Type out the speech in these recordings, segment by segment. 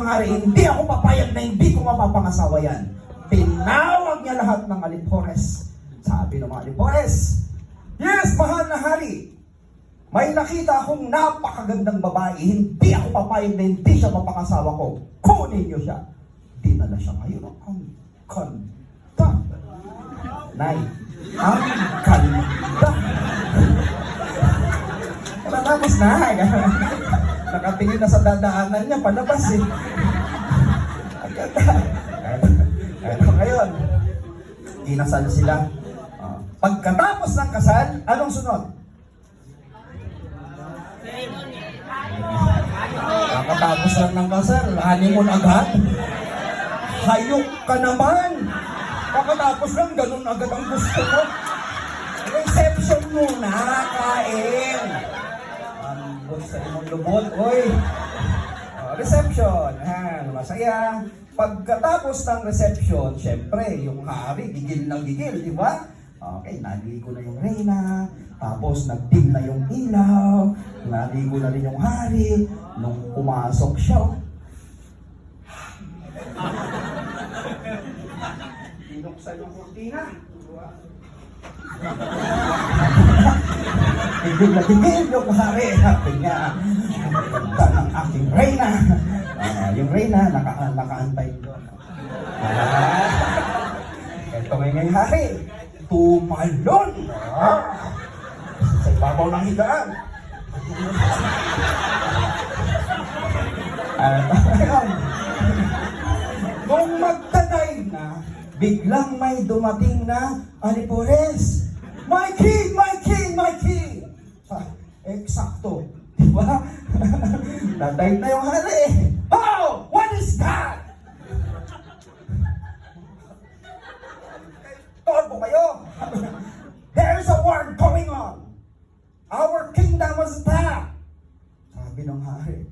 ng hari, hindi ako papayag na hindi ko mapapangasawa yan. Tinawag niya lahat ng alipores. Sabi ng mga alipores, yes, mahal na hari, may nakita akong napakagandang babae, hindi ako papayag na hindi siya mapangasawa ko. Kunin niyo siya. Dinala siya ngayon ang kanta. Nay, ang kanta. Tapos na, nakatingin na sa dadaanan niya, palabas eh. Ang ganda. Kaya ngayon, inasal sila. Pagkatapos ng kasal, anong sunod? Pagkatapos lang ng kasal, honeymoon agad? Hayok ka naman! Pagkatapos lang, ganun agad ang gusto mo. Reception muna, kain! Ambos sa imong lubot, oy! Reception, masaya. Pagkatapos ng reception, syempre, yung hari, gigil ng gigil, di ba? Okay, naligo na yung reyna, tapos nagdim na yung ilaw, naligo na rin yung hari, nung pumasok siya, binuksan yung kurtina. Gigil na gigil yung hari, sabi niya, ganda ng aking reyna. Yung reyna, nakaantay doon. Ito ngayon yung hari, tumalon sa ibabaw ng higaan. Nung magtanay na, biglang may dumating na alipores. My king, my king, my king! Eksakto. Diba? Tatay na yung hari. Oh! What is that? Torbo kayo! There is a war going on! Our kingdom was attacked! Sabi ng hari,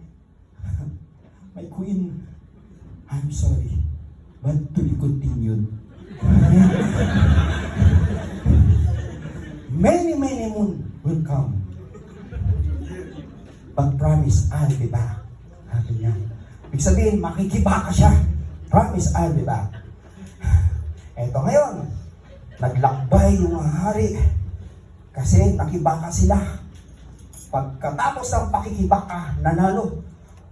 my queen, I'm sorry, but to be continued. Many moon will come. But promise, I'll be back. Sabi niya. Ibig sabihin, makikibaka siya. Promise, I'll be back. Eto ngayon, naglakbay yung hari kasi nakibaka sila. Pagkatapos ng pakikibaka, nanalo.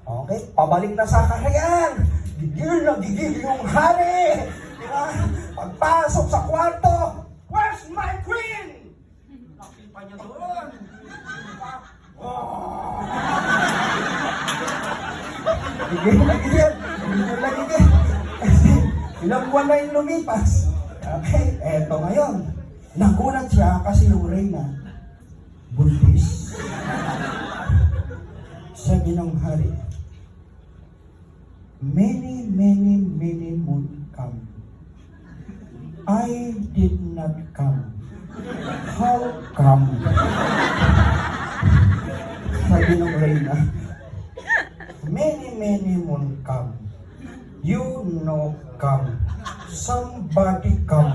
Okay, pabalik na sa kaharian. Gigil na gigil yung hari. Diba? Pagpasok sa kwarto, where's my queen? Nakita niya doon. Oh! Gigil na gigil. Gigil na gigil. Kasi ilang buwan na yung lumipas. Okay, eto ngayon. Nagulat siya kasi yung reyna buntis. Sabi ng hari, many moon come. I did not come. How come? Sabi ng reyna, many moon come. You know come. Somebody come.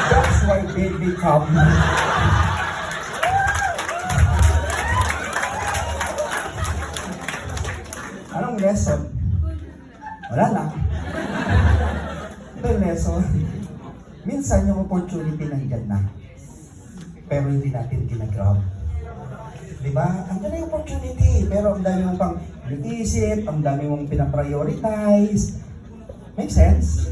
That's why baby come. Anong lesson? Wala na. Ito yung lesson. Minsan yung opportunity nandyan na. Pero hindi natin ginagrab. Diba? Andyan na yung opportunity. Pero ang dami mong pang iisip, ang dami mong pinaprioritize. Make sense?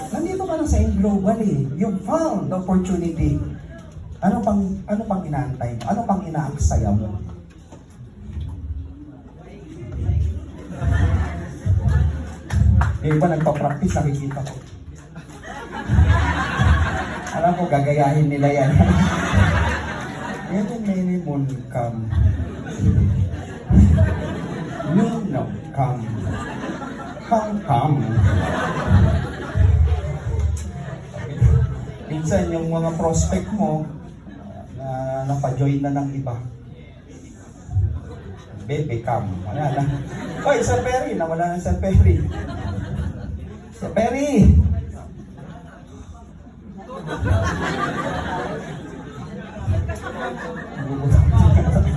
Nandito ka na sa global eh. You found the opportunity. Ano pang inaantay mo? Ano pang inaaksaya mo? Yung iba nagpa-practice, nakikita ko. Alam ko, gagayahin nila yan. Many moon come. You know, come. Come. Minsan yung mga prospect mo na napa-join na ng iba. Baby, come. Wala na. Oy, Sir Perry, nawala na Sir Perry. Sir Perry!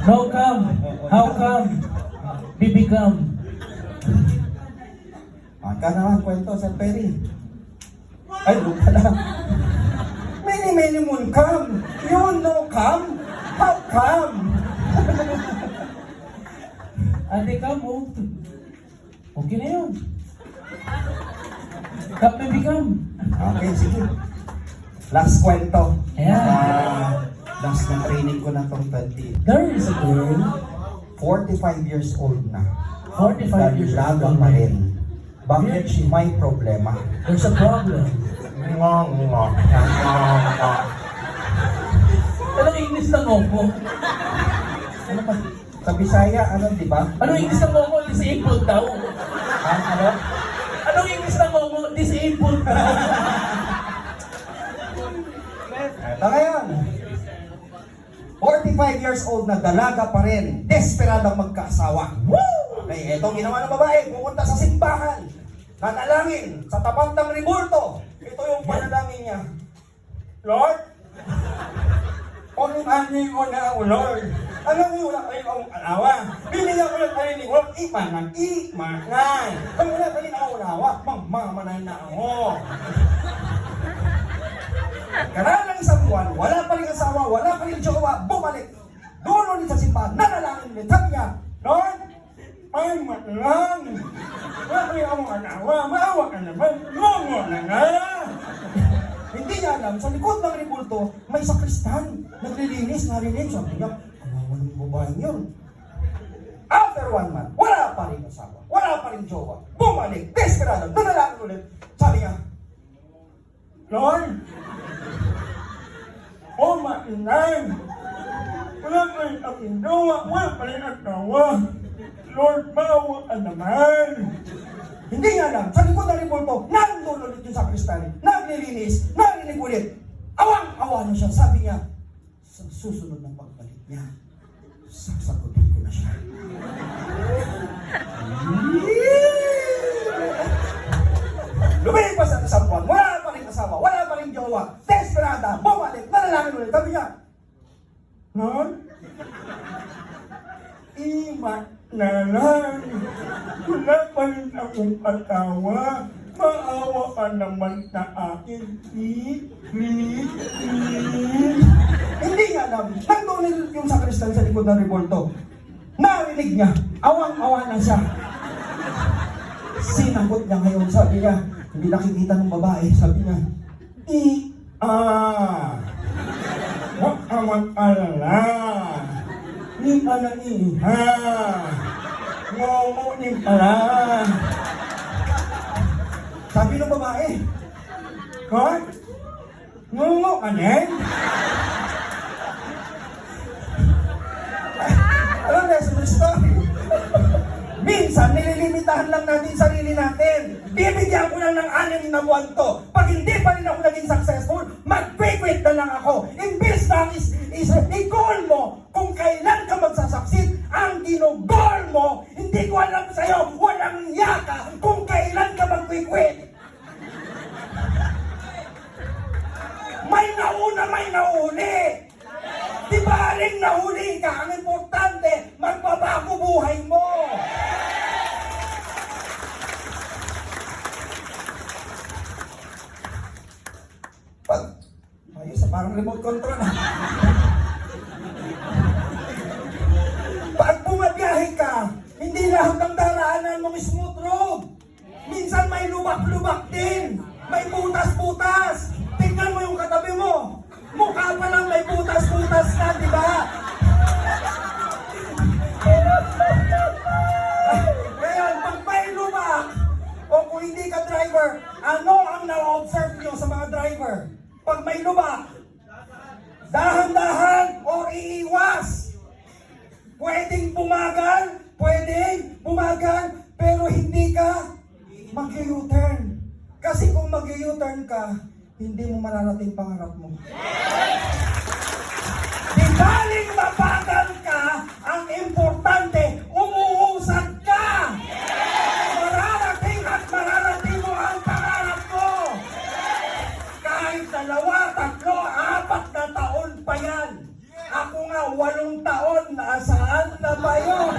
How come? How come? Baby come. Ka naman kwento, Sir Perry. Ay, doon ka na. Many moon come. You know come? How come? Ate ka mo. Okay na yun. Cup may become. Okay, sige. Last kwento. Ayan. Last na training ko na tong 20. There is a girl, 45 years old na. 45 years old. Dalaga pa rin. Bakit may problema? There's a problem. Anong English ng Opo? Ano pa? Sa Bisaya, ano, di ba? Anong English ng Opo? Disabled daw. Ano? Anong English ng Opo? Disabled daw. Ito ngayon. 45 years old na dalaga pa rin. Desperadong magkaasawa. Woo! Okay, ito ginawa ng babae. Pupunta sa simbahan. Nanalangin sa tapat ng rebulto. Ito yung panalangin niya. Lord, unumanin ko na ako, Lord. Alam niyo, wala kayong alawa. Binigyan ko lang kayo ni Lord, imanang. Kung wala kayong alawa, mamamanay na ako. Karalang isang buwan, wala pa rin asawa, wala pa rin jowa, bumalik. Doon ulit sa simbahan, nanalangin ulit. Sabi niya, Lord, ay matlang. Wala pa rin akong alawa, maawa ka naman, ngongo na nga. Hindi niya alam, sa likod ng rebulto, may sakristan. Naglilinis, narinig. Sabi niya, alawa ng babaeng yun. After 1 month, wala pa rin asawa, wala pa rin jowa, bumalik, desperado, nanalangin ulit. Sabi niya, Lord, mainay. Wala pa rin akong jowa, wala pa rin asawa. Lord, maawa ka naman. Hindi nga lang, sa likod ng rebulto, nandun ulit yung sakristan, naglilinis, narinig ulit. Awang-awa na siya, sabi niya, sa susunod ng pagbalik niya, sasagutin ko na siya. Lumipas ang isang buwan, wala pa rin asawa, wala pa rin jowa, desperada, bumalik, nanalangin ulit. Sabi niya, Lord, nalang, wala pa rin akong asawa, maawa ka naman sa akin, please. Hindi nga alam, nandun yung sakristan sa likod ng rebulto. Narinig niya, awang-awa na siya. Sinagot niya ngayon, sabi niya, hindi nakikita ng babae, sabi niya, wag ka mag-alala, ni ka na iha, ngongo ni pala. Sabi ng babae, Kurt, ngongo ka din? Alam na, sa story. Minsan, nililimitahan lang natin sarili natin. Bibigyan ko lang ng 6 na buwan to. Pag hindi pa rin ako naging successful, mag-quit na lang ako. Imbis na i-goal mo kung kailan ka magsasucceed, ang ginugol mo, hindi ko alam sa'yo, walang yaka kung kailan ka mag-quit. May nauna, may nauli. Di ba rin nahuli ka? Ang importante, magbabago buhay mo. Ayos, parang remote control. Pag bumabiyahe ka, hindi lahat ng daraanan mong smooth road. Minsan may lubak-lubak din. May butas-butas. Tingnan mo yung katabi mo. Mukha pa lang may butas-butas na, di ba? Ngayon, pag may lubak, o kung hindi ka driver, ano ang na-observe nyo sa mga driver? Pag may lubak, dahan-dahan o iiwas. Pwedeng bumagal, pero hindi ka mag-u-turn. Kasi kung mag-u-turn ka, hindi mo mararating pangarap mo. Di baling mabagal ka, ang importante, umuusad ka! Mararating at mararating mo ang pangarap mo! Kahit 2, 3, 4 na taon pa yan. Ako nga 8 taon, nasaan na ba yun?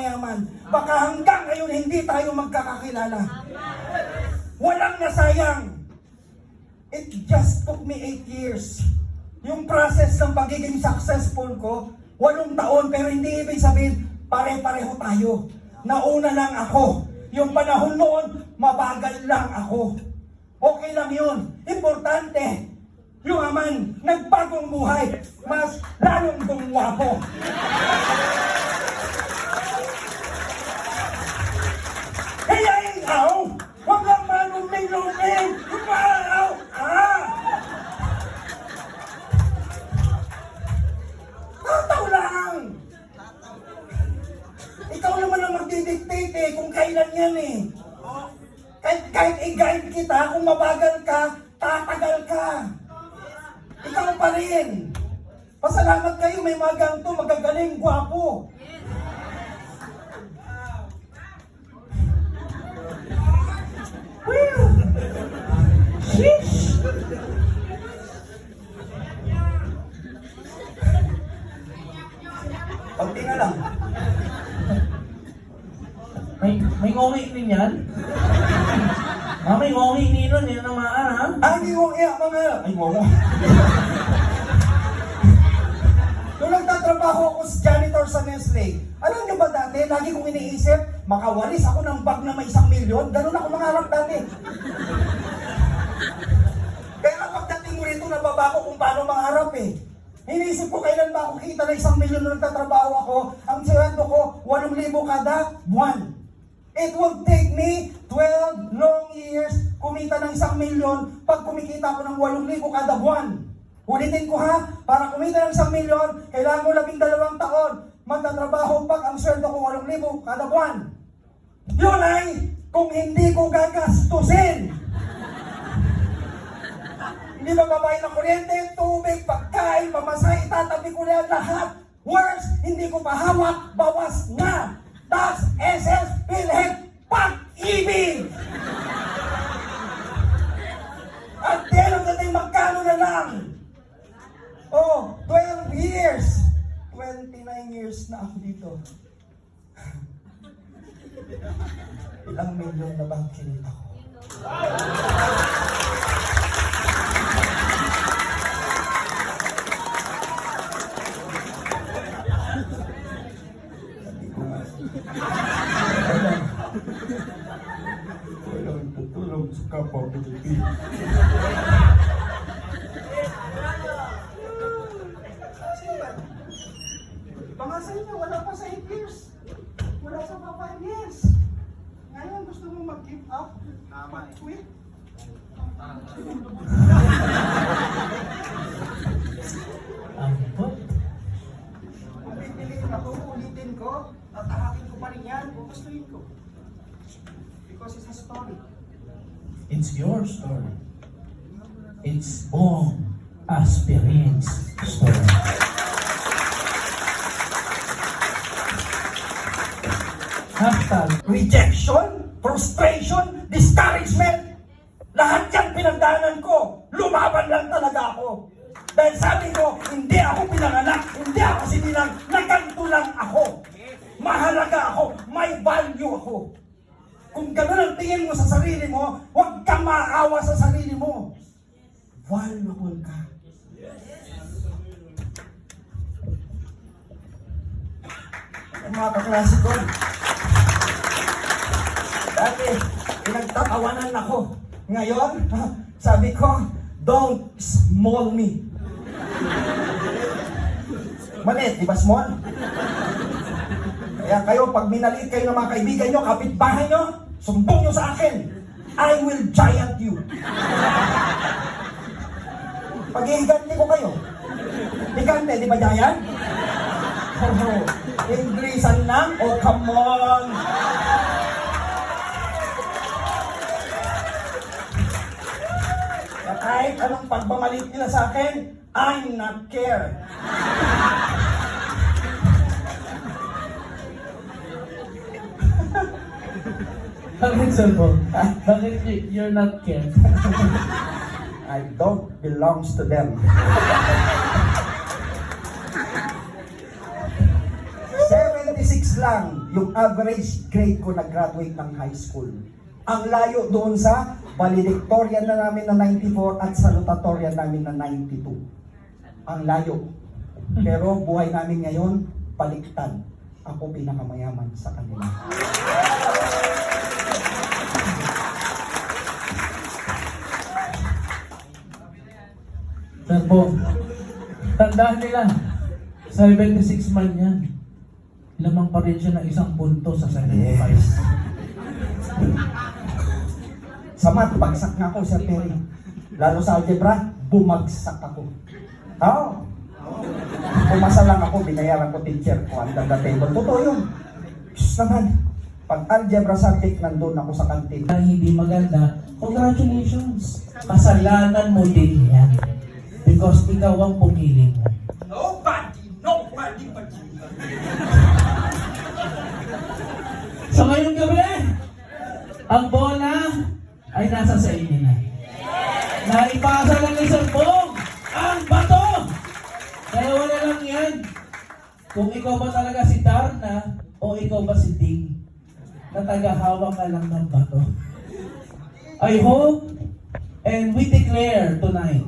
mayaman. Baka hanggang ngayon hindi tayo magkakakilala. Walang nasayang. It just took me 8 years. Yung process ng pagiging successful ko, 8 taon, pero hindi ibig sabihin, pare-pareho tayo. Nauna lang ako. Yung panahon noon, mabagal lang ako. Okay lang yun. Importante, yung aman, nagbagong buhay, mas lalong gumwapo. Kaya ikaw, huwag kang maluming-luming. Umaraw ka! Tataw lang! Ikaw naman ang magdidictate eh, kung kailan yan eh. Kahit i-guide kita, kung mabagal ka, tatagal ka. Ikaw pa rin. Pasalamat kayo, may mga ganito, magagaling, gwapo. Whew! Sheesh! Pagti na lang. May ngongi din yan? May ngongi din nun, yun namaan ha? Hindi mo iya mga... Ay, mo. Nung nagtatrabaho ako sa janitor sa Nestle, alam niyo ba dati, lagi kong iniisip, makawalis ako ng bag na may 1 milyon, ganun ako mangarap dati. Kaya pagdating mo rito, nababa ko kung paano mangarap eh. Iniisip ko kailan ba ako kita na 1 milyon nung nagtatrabaho ako, ang sweldo ko, 8,000 kada buwan. It would take me 12 long years kumita ng 1 milyon pag kumikita ko ng 8,000 kada buwan. Ulitin ko ha, para kumita ng 1 milyon, kailangan ko 12 taon. Magtatrabaho pag ang sweldo ko 8,000 kada buwan. Yun ay kung hindi ko gagastusin. Hindi ba babayad ng kuryente, tubig, pagkain, pamasahe, itatabi ko na yan lahat. Worse, hindi ko mahawak, bawas na. Tax, SS, PhilHealth, pag-ibig! At the end of the day, magkano na lang? 12 years. 29 years na ako dito. Ilang milyon na ba ang kinita ko? Walang tutulong sa kapwa Pilipino. Pangasan niya, wala pa sa 8 years. Wala sa pa 5 years. Ngayon, gusto mo mag-give up? Quit? Kung pipiliin ako, ulitin ko, at ahakin ko pa rin yan, gustuin ko. Because it's a story. It's your story. It's Bong Aspirin's story. Hashtag Rejection, frustration, discouragement. Lahat yan pinagdaanan ko. Lumaban lang talaga ako. Dahil sabi ko, hindi ako pinanganak, hindi ako sinilang, naganto lang ako. Mahalaga ako, may value ako. Kung gano'n ang tingin mo sa sarili mo, huwag kang maawa sa sarili mo. Valuable ka. Mga kaklase ko, dati, pinagtatawanan ako. Ngayon, sabi ko, don't small me. Malit, di ba small? Kaya kayo, pag minaliit kayo ng mga kaibigan nyo, kapitbahay nyo, sumbong nyo sa akin. I will giant you. Pag-ihiganti ko kayo. Higante, di ba giant? Oh, Inglesan lang? Oh, come on! Kahit anong pagbamalit nila sa akin, I'm not care. Bakit sabo? Bakit you're not cared? I don't belongs to them. 76 96 lang yung average grade ko nag-graduate ng high school. Ang layo doon sa valedictorian na namin na 94 at salutatorian namin na 92. Ang layo. Pero buhay namin ngayon, baliktad. Ako pinakamayaman sa kanila. Sir po, tandaan nila, 76 man yan. Lamang pa rin siya ng isang punto sa 75. Sa math, bagsak nga ako, Sir Perry. Lalo sa algebra, bumagsak ako. Oo. Pumasa lang ako, binayaran ko teacher ko under the table. Totoo yun. Diyos naman. Pag algebra subject, nandun ako sa kantin. Na hindi maganda, congratulations. Kasalanan mo din yan. Because ikaw ang pumili mo. Nobody but you. So ngayong gabi, ang bola ay nasa sa inyo na. Naipasa lang ni Sir Bong ang bato! Dalawa na lang yan. Kung ikaw ba talaga si Darna o ikaw ba si Ding na tagahawak ka lang ng bato. I hope and we declare tonight